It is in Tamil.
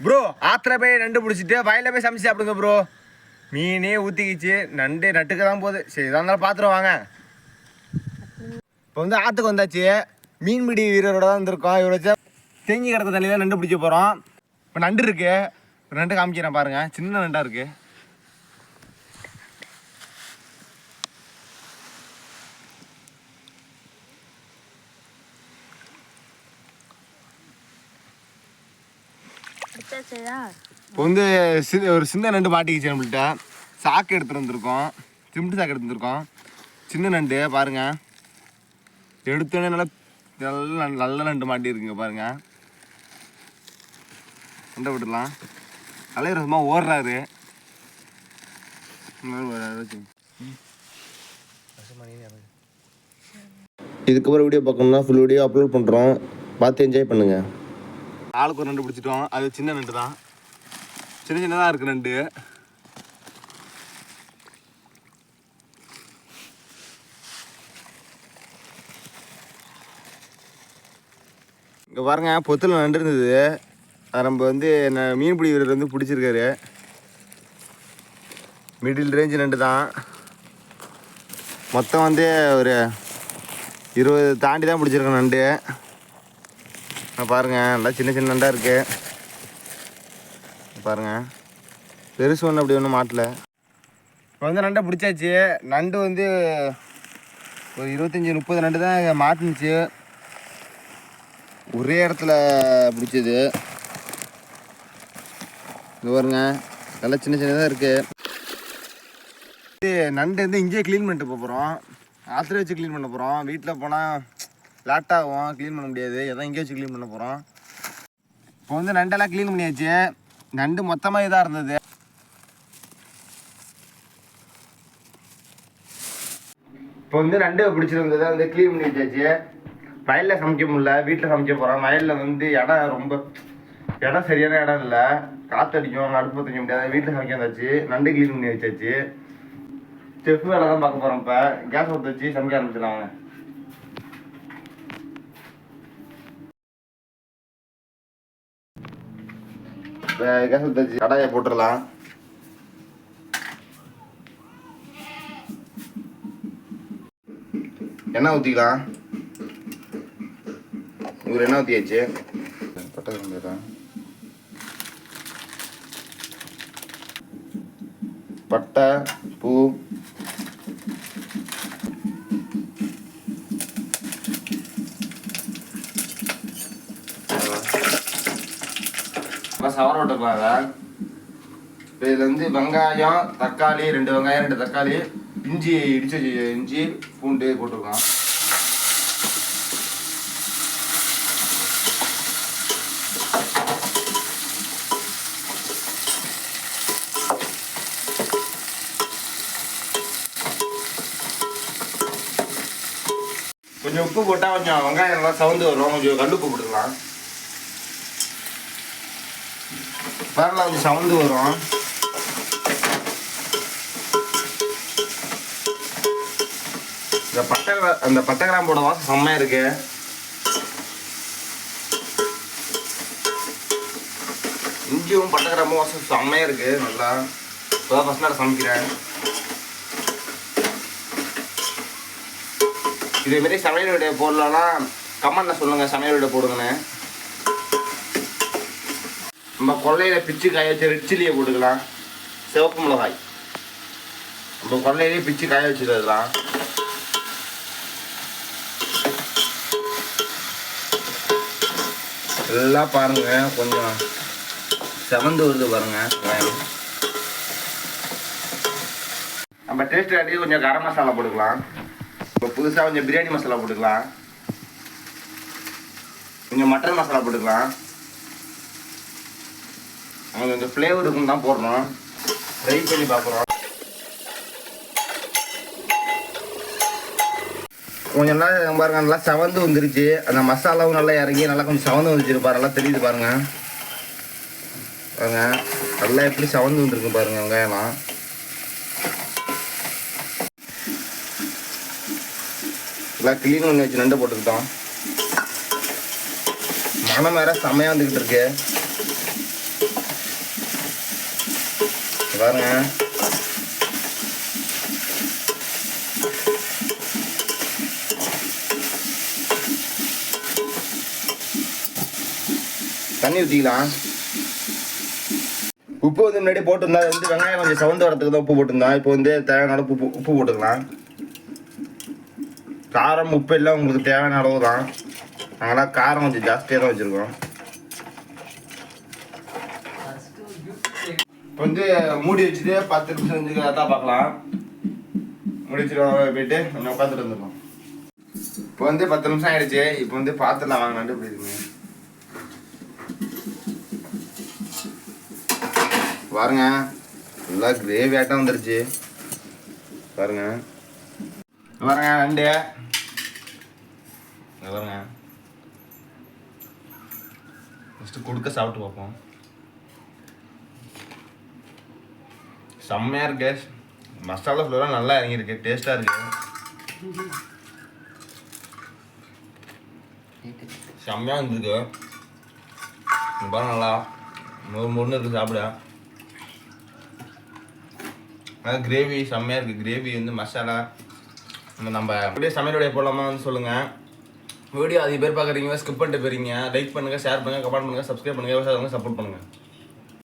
ப்ரோ ஆத்திர போய் நண்டு பிடிச்சிட்டு வயலில் போய் சமைச்சு சாப்பிடுங்க ப்ரோ. மீனே ஊற்றிக்கிச்சு, நண்டு நட்டுக்க தான் போகுது. சரி இதாக இருந்தாலும் பார்த்துட்டு வாங்க. இப்போ வந்து ஆற்றுக்கு வந்தாச்சு. மீன்பிடி வீரரோட தான் வந்திருக்கோம். இவரை வச்சா தேங்கி கிடக்க தண்ணியில் நண்டு பிடிக்க போகிறோம். இப்போ நண்டு இருக்கு, நண்டு காமிக்கிறேன் பாருங்கள். சின்ன நண்டாக இருக்குது. இப்போ வந்து ஒரு சின்ன நண்டு மாட்டிக்கிச்சு நம்மள்கிட்ட. சாக்கு எடுத்துகிட்டு வந்திருக்கோம், சிமெண்ட் சாக்கு எடுத்து வந்திருக்கோம். சின்ன நண்டு பாருங்க, எடுத்தோடனே நல்ல நல்ல நண்டு மாட்டிருக்குங்க பாருங்க. நண்டை விட்டுடலாம். அலைய சும்மா ஓடுறாரு. இதுக்கப்புறம் வீடியோ பார்க்கணும்னா ஃபுல் வீடியோ அப்லோட் பண்ணுறோம், பார்த்து என்ஜாய் பண்ணுங்கள். ஆளுக்கு ஒரு நண்டு பிடிச்சிட்டோம். அது சின்ன நண்டு தான், சின்ன சின்னதாக இருக்குது நண்டு. இங்கே பாருங்க, பொத்தில் நண்டு இருந்தது. அது நம்ம வந்து மீன்பிடி வீரர் வந்து பிடிச்சிருக்காரு. மிடில் ரேஞ்சு நண்டு தான். மொத்தம் வந்து ஒரு 20 தாண்டி தான் பிடிச்சிருக்கேன் நண்டு. பாருங்கள், நல்லா சின்ன சின்ன நண்டாக இருக்குது பாருங்கள். பெருசு ஒன்று அப்படி ஒன்றும் மாட்டல. இப்போ வந்து நண்டை பிடிச்சாச்சு. நண்டு வந்து ஒரு 25-30 நண்டு தான் மாட்டுனுச்சு. ஒரே இடத்துல பிடிச்சது. இது பாருங்க, நல்லா சின்ன சின்னதாக இருக்குது. நண்டு வந்து இங்கேயே க்ளீன் பண்ணிட்டு போகிறோம். ஆற்றுல வச்சு க்ளீன் பண்ண போகிறோம். வீட்டில் போனால் லேட்டாகும், க்ளீன் பண்ண முடியாது. எதாவது இங்கே வச்சு க்ளீன் பண்ண போகிறோம். இப்போ வந்து நண்டெல்லாம் க்ளீன் பண்ணியாச்சு. நண்டு மொத்தமாக இதாக இருந்தது. இப்போ வந்து நண்டு பிடிச்சிருந்ததை வந்து க்ளீன் பண்ணி வச்சாச்சு. வயலில் சமைக்க முடியல, வீட்டில் சமைக்க போகிறோம். வயலில் வந்து இடம் சரியான இடம் இல்லை. காற்றடிக்கும், அடுப்பு வைக்க முடியாது. வீட்டில் சமைக்க வந்தாச்சு. நண்டு க்ளீன் பண்ணி வச்சாச்சு. செஃப் வேலை தான் பார்க்க போகிறோம். இப்போ கேஸ் ஊற்ற வச்சு சமைக்க ஆரம்பிச்சிடலாங்க. கேஸ் ஊற்ற வச்சு கடாயை போட்டுடலாம். எண்ணெய் ஊற்றிக்கலாம். ஒரு எண்ணெய் ஊற்றியாச்சு. பட்டை கிளம்பிடலாம். பட்டை, பூ, சவர விட்டுக்கலாம். இப்போ இதில் வந்து வெங்காயம், தக்காளி, 2 வெங்காயம் 2 தக்காளி, இஞ்சி இடிச்சு இஞ்சி பூண்டு போட்டுருக்கலாம். கொஞ்சம் உப்பு போட்டால் கொஞ்சம் வெங்காயம் நல்லா சவுந்து வரும். கொஞ்சம் கல் உப்பு போட்டுக்கலாம். பரவாயில்ல, கொஞ்சம் சவுந்து வரும். அந்த பட்டை கிராம்போட வாசம் செம்மையாக இருக்கு. இஞ்சியும் பட்டை கிராம்பும் வாசம் செம்மையாக இருக்கு. நல்லா இப்போதான் ஃபர்ஸ்ட் நாள் சமைக்கிறேன். இதேமாரி சமையல் வீடியோ போடலாம்னா கமெண்ட்டில் சொல்லுங்கள், சமையல் வீடியோ போடுங்கன்னு. நம்ம கொள்ளையில் பிச்சு காய வச்சு ரெட் சில்லியை போட்டுக்கலாம். சிவப்பு மிளகாய் நம்ம கொள்ளையிலே பிச்சு காய வச்சுக்கலாம். எல்லாம் பாருங்க, கொஞ்சம் செவந்து வருது பாருங்க. நம்ம டேஸ்ட் ஆடி கொஞ்சம் கரம் மசாலா போட்டுக்கலாம். இப்போ புதுசாக கொஞ்சம் பிரியாணி மசாலா போட்டுக்கலாம். கொஞ்சம் மட்டன் மசாலா போட்டுக்கலாம். அவங்க இந்த ஃப்ளேவருக்கும் தான் போடணும். ட்ரை பண்ணி பார்க்குறோம். கொஞ்சம் நல்லா பாருங்க, நல்லா செவந்து வந்துருச்சு. அந்த மசாலாவும் நல்லா இறங்கி நல்லா கொஞ்சம் செவந்து வந்துச்சு பாருங்க. நல்லா தெரியுது பாருங்க. பாருங்க நல்லா எப்படி செவந்து வந்துருக்கு பாருங்க வெங்காயம்லாம். எல்லாம் க்ளீன் பண்ணி வச்சு நண்டு போட்டுக்கிட்டோம். மனம் வேற செம்மையாக வந்துக்கிட்டு இருக்கு. பாருங்க. தண்ணி ஊற்றிக்கலாம். உப்பு வந்து முன்னாடி போட்டிருந்தா வந்து வெங்காயம் கொஞ்சம் சவுண்டு வரத்துக்கு தான் உப்பு போட்டிருந்தோம். இப்போ வந்து தேவையான உப்பு போட்டுக்கலாம். காரம் உப்பு எல்லாம் உங்களுக்கு தேவையான அளவு தான். நாங்களாம் காரம் கொஞ்சம் ஜாஸ்தியாக தான் வச்சுருக்கோம். இப்போ வந்து மூடி வச்சுட்டு 10 நிமிஷம் வந்து கரெக்டாக பார்க்கலாம். மூடி வச்சுட்டு போயிட்டு நம்ம உட்காந்துட்டு வந்துடலாம். இப்போ வந்து 10 நிமிஷம் ஆகிடுச்சு. இப்போ வந்து பார்த்துடலாம் வாங்கினாட்டு இப்படி இருக்குங்க. பாருங்க நல்லா கிரேவி ஆட்டம் வந்துருச்சு. பாருங்க பாருங்க நண்டு பாருங்க. ஃபஸ்ட்டு கொடுக்க சாப்பிட்டு பார்ப்போம். செம்மையாக இருக்கு. மசாலா ஃப்ளோராக நல்லா இறங்கியிருக்கு. டேஸ்ட்டாக இருக்கு. செம்மையாக இருந்துருக்கு. பாருங்க நல்லா முன்னு இருக்குது சாப்பிட. கிரேவி செம்மையாக இருக்குது. கிரேவி வந்து மசாலா நம்ம அப்படியே சமையலுடைய போடலாமா வந்து சொல்லுங்கள். வீடியோ அதிக பேர் பார்க்குறீங்க, ஸ்கிப் பண்ணிட்டு போகிறீங்க. லைக் பண்ணுங்கள், ஷேர் பண்ணுங்கள், கமெண்ட் பண்ணுங்கள், சப்ஸ்கிரைப் பண்ணுங்கள், விவசாயத்தை சப்போர்ட் பண்ணுங்கள்.